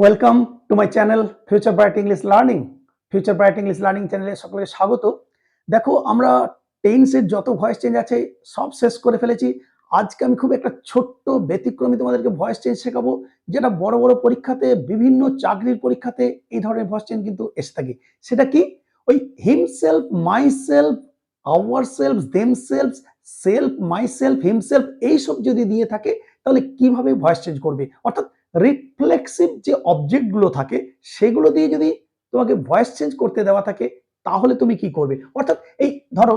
Welcome to my channel future bright English learning. Future bright English learning চ্যানেলে সকলকে স্বাগত। দেখো, আমরা টেন্সের যত ভয়েস চেঞ্জ আছে সব শেষ করে ফেলেছি। আজকে আমি খুব একটা ছোট্ট ব্যতিক্রমী তোমাদেরকে ভয়েস চেঞ্জ শেখাবো, যেটা বড় বড় পরীক্ষাতে, বিভিন্ন চাকরির পরীক্ষাতে এই ধরনের ভয়েস চেঞ্জ কিন্তু এসে থাকে। সেটা কি? ওই himself, my self, our self, them self, self, my self, himself এইসব যদি দিয়ে থাকে তাহলে কিভাবে ভয়েস চেঞ্জ করবে, অর্থাৎ রিফ্লেক্সিভ যে অবজেক্টগুলো থাকে সেগুলো দিয়ে যদি তোমাকে ভয়েস চেঞ্জ করতে দেওয়া থাকে তাহলে তুমি কি করবে। অর্থাৎ এই ধরো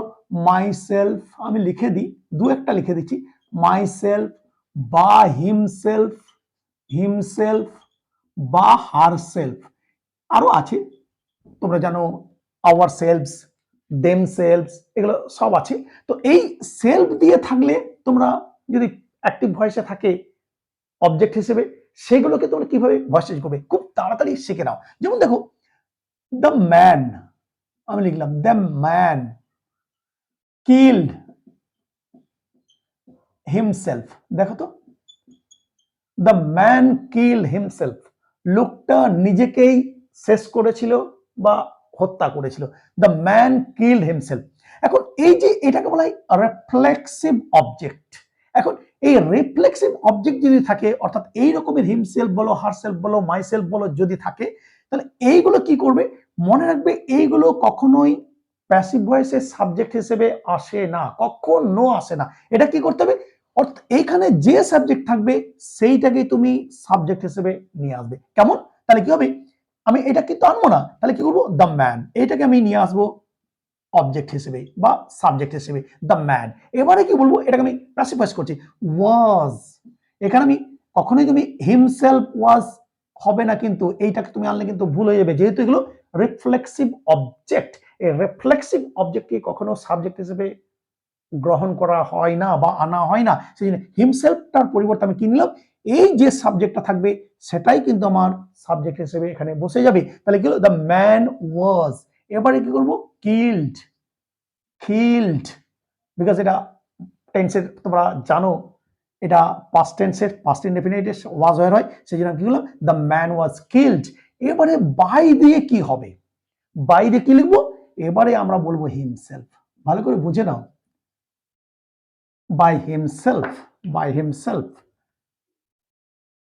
মাই সেলফ, আমি লিখে দিই, দু একটা লিখে দিচ্ছি, মাই সেলফ বা হিমসেলফ, হিমসেলফ বা হার সেলফ, আরো আছে তোমরা জানো আওয়ার সেলফস, দেম সেলফস, এগুলো সব আছে। তো এই সেলফ দিয়ে থাকলে তোমরা যদি অ্যাক্টিভ ভয়েসে থাকে অবজেক্ট হিসেবে, সেগুলোকে তোমরা কিভাবে ভয়েস চেঞ্জ করবে খুব তাড়াতাড়ি শিখে নাও। যেমন দেখো, দ্য ম্যান, আমি লিখলাম দ্য ম্যান কিল্ড হিমসেলফ। দেখো তো, দ্য ম্যান কিল্ড হিমসেলফ, লোকটা নিজেকেই শেষ করেছিল বা হত্যা করেছিল। The man killed himself. এখন এই যে এটাকে বলা হয় রিফ্লেক্সিভ অবজেক্ট। এখন এই রিফ্লেক্সিভ অবজেক্ট যদি থাকে, অর্থাৎ এই রকমের হিমসেলফ বলো, হারসেলফ বলো, মাইসেলফ বলো যদি থাকে, তাহলে এইগুলো কি করবে, মনে রাখবে এইগুলো কখনোই প্যাসিভ ভয়েসের সাবজেক্ট হিসেবে আসে না, কখনো আসে না। এটা কি করতে হবে, অর্থাৎ এইখানে যে সাবজেক্ট থাকবে সেইটাকে তুমি সাবজেক্ট হিসেবে নিয়ে আসবে। কেমন? তাহলে কি হবে, আমি এটা কিন্তু আনবো না, তাহলে কি করবো, দ্য ম্যান, এইটাকে আমি নিয়ে আসবো অবজেক্ট হিসেবে বা সাবজেক্ট হিসেবে, দ্য ম্যান। এবারে কি বলবো, এটাকে আমি প্যাসিভ ভয়েস করছি, ওয়াজ। এখানে আমি কখনোই তুমি হিমসেলফ ওয়াজ হবে না, কিন্তু এইটাকে তুমি আনলে কিন্তু ভুল হয়ে যাবে, যেহেতু এগুলো রিফ্লেক্সিভ অবজেক্ট। এই রিফ্লেক্সিভ অবজেক্টকে কখনো সাবজেক্ট হিসেবে গ্রহণ করা হয় না বা আনা হয় না। সেই জন্য হিমসেলফটার পরিবর্তে আমি কি নিলাম, এই যে সাবজেক্টটা থাকবে সেটাই কিন্তু আমার সাবজেক্ট হিসেবে এখানে বসে যাবে। তাহলে কি হলো, দ্য ম্যান ওয়াজ। এবারে কি করবো, কিল্ড, কিল্ড, বিকজ এটা টেন্সের তোমরা জানো, এটা পাস্ট টেন্সের, পাস্ট ইনডেফিনিট ওয়াজ হয়ে হয়, সেই জন্য কি করলাম, দ্য ম্যান ওয়াজ কিল্ড। এবারে বাই দিয়ে কি হবে, বাই দিয়ে কি লিখবো, এবারে আমরা বলবো হিমসেলফ। ভালো করে বুঝে নাও, by himself, by himself,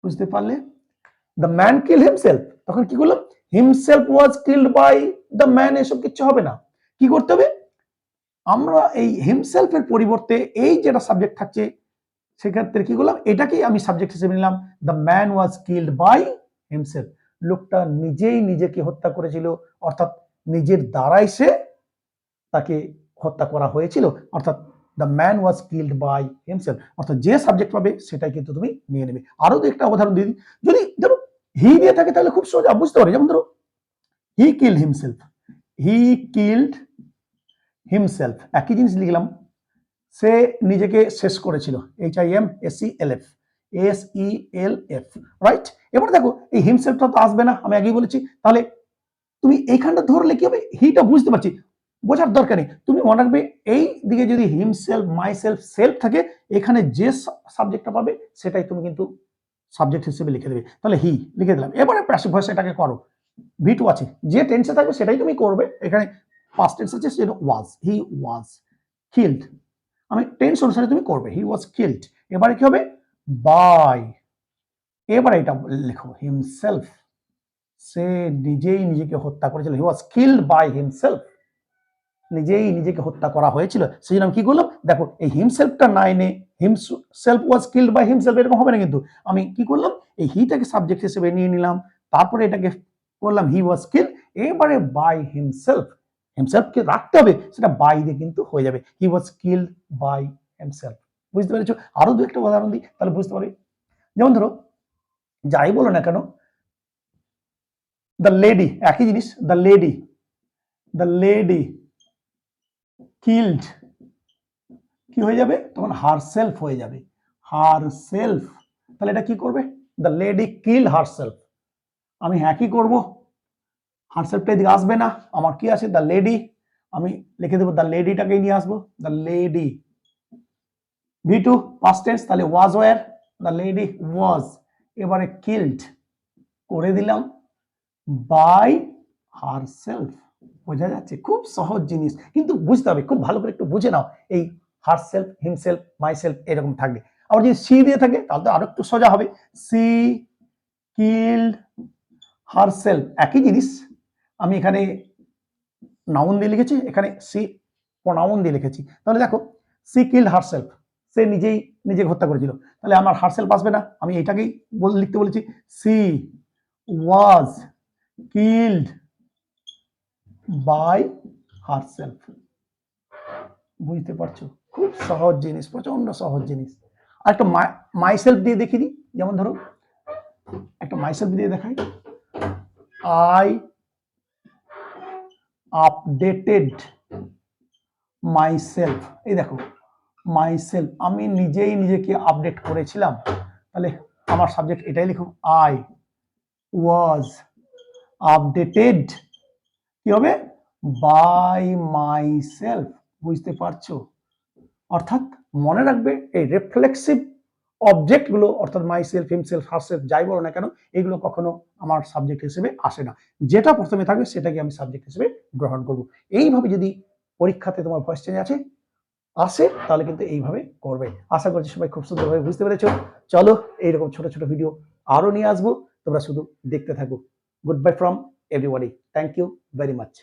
বুঝতে পারলে? the man killed himself, তখন কি করলাম, himself was killed by the man, এসব কিছু হবে না। কি করতে হবে, আমরা এই himself এর পরিবর্তে এই যেটা সাবজেক্ট থাকছে সেক্ষেত্রে কি করলাম, এটাকেই আমি সাবজেক্ট হিসেবে নিলাম, the man was killed by himself, লোকটা নিজেই নিজেকে হত্যা করেছিল, অর্থাৎ নিজের দ্বারাই সে তাকে হত্যা করা হয়েছিল, অর্থাৎ the man was killed by himself, অর্থাৎ যে সাবজেক্ট পাবে সেটাই কিন্তু তুমি নিয়ে নেবে। আরো দু একটা উদাহরণ দিই, যদি ধরো হি দিয়ে থাকে তাহলে খুব সহজে বুঝতে পারে। যেমন ধরো, he killed himself, he killed himself, একই জিনিস লিখলাম, সে নিজেকে শেষ করেছিল, HIMSELF, SELF, রাইট। এবার দেখো এই হিমসেলফটা তো আসবে না, আমি আগেই বলেছি, তাহলে তুমি এইখানটা ধরলে কি হবে, হিটা বুঝতে পারছি, বোঝার দরকার নেই, তুমি মনে রাখবে এই দিকে যদি হিমসেলফ, মাই সেলফ, সেলফ থাকে, এখানে যে সাবজেক্টটা পাবে সেটাই তুমি কিন্তু সাবজেক্ট হিসেবে লিখে দেবে। তাহলে হি লিখে দিলাম। এবারে প্যাসিভ ভয়েস এটাকে করো, V2 আছে, যে টেন্সে থাকবে সেটাই তুমি করবে। এখানে পাস্ট টেন্স আছে, সেটা ওয়াজ, হি ওয়াজ কিল্ড, আমি টেন্স অনুসারে তুমি করবে, হি ওয়াজ কিল্ড। এবারে কি হবে, বাই, এবারে এটা লেখো, হিমসেলফ, সে নিজেই নিজেকে হত্যা করেছিল, হি ওয়াজ কিল্ড বাই হিমসেলফ, নিজেই নিজেকে হত্যা করা হয়েছিল। সেই জন্য আমি কি করলাম, দেখো এই হিমসেলফটা না এনে himself was killed by himself এরকম হবে না, কিন্তু আমি কি করলাম, এই হিটাকে সাবজেক্ট হিসেবে নিয়ে নিলাম, তারপরে এটাকে করলাম হি ওয়াজ কিল্ড, এবারে বাই হিমসেলফ, হিমসেলফকে রাখতে হবে, সেটা বাই দিয়ে কিন্তু হয়ে যাবে, হি ওয়াজ কিল্ড বাই হিমসেলফ। বুঝতে পেরেছো? আরো দু একটা উদাহরণ দিই, তাহলে বুঝতে পারবে। যেমন ধরো, যাই বলো না কেন, দ্য লেডি, একই জিনিস, the lady, the lady killed, কি হয়ে যাবে তখন, হার সেলফ হয়ে যাবে, হার সেলফ। তাহলে এটা কি করবে, the lady kill her self, আমি হ্যাঁ কি করবো, হার সেলফটা এদিকে আসবে না, আমার কি আছে, দ্য লেডি, আমি লিখে দেবো দ্য লেডিটাকে নিয়ে আসবো, the lady, V2 past tense, তাহলে ওয়াজ ওয়ার, দ্য লেডি ওয়াজ, এবারে কিল্ড, করে দিলাম বাই হারসেলফ। বোঝা যাচ্ছে? খুব সহজ জিনিস, কিন্তু বুঝতে হবে, খুব ভালো করে একটু বুঝে নাও। এই হারসেলফ, হিমসেলফ, মাইসেলফ এরকম থাকবে। আবার যদি সি দিয়ে থাকে তাহলে তো আরো একটু সোজা হবে, সি কিল্ড হারসেলফ। একই জিনিস, আমি এখানে নাউন দিয়ে লিখেছি, এখানে সি প্রোনাউন দিয়ে লিখেছি। তাহলে দেখো, সি কিল্ড হারসেলফ, সে নিজেই নিজেকে হত্যা করেছিল। তাহলে আমার হারসেলফ আসবে না, আমি এটাকেই লিখতে বলেছি, she was killed by herself. বুঝতে পারছো? খুব সহজ জিনিস, প্রচন্ড সহজ জিনিস। আর একটা মাইসেলফ দিয়ে দেখিয়ে দিই, যেমন ধরো একটা মাইসেলফ দিয়ে দেখাই, আই আপডেটেড মাইসেলফ। এই দেখো, মাইসেলফ, আমি নিজেই নিজেকে আপডেট করেছিলাম। তাহলে আমার সাবজেক্ট এটাই লিখুন, আই ওয়াজ আপডেটেড, কি হবে, বাই মাইসেলফ। বুঝতে পারছো? অর্থাৎ মনে রাখবে, এই রিফ্লেক্সিভ অবজেক্ট গুলো, অর্থাৎ মাইসেলফ, হিমসেলফ, হারসেলফ যাই বলো না কেন, এগুলো কখনো আমার সাবজেক্ট হিসেবে আসে না। যেটা প্রথমে থাকবে সেটাকে আমি সাবজেক্ট হিসেবে গ্রহণ করব। এইভাবে যদি পরীক্ষাতে তোমার ভয়েস চেঞ্জ আসে তাহলে কিন্তু এইভাবে করবে। আশা করছি সবাই খুব সুন্দরভাবে বুঝতে পেরেছো। চলো, এইরকম ছোট ছোট ভিডিও আরো নিয়ে আসবো, তোমরা শুধু দেখতে থাকো। Good bye from everybody, thank you very much.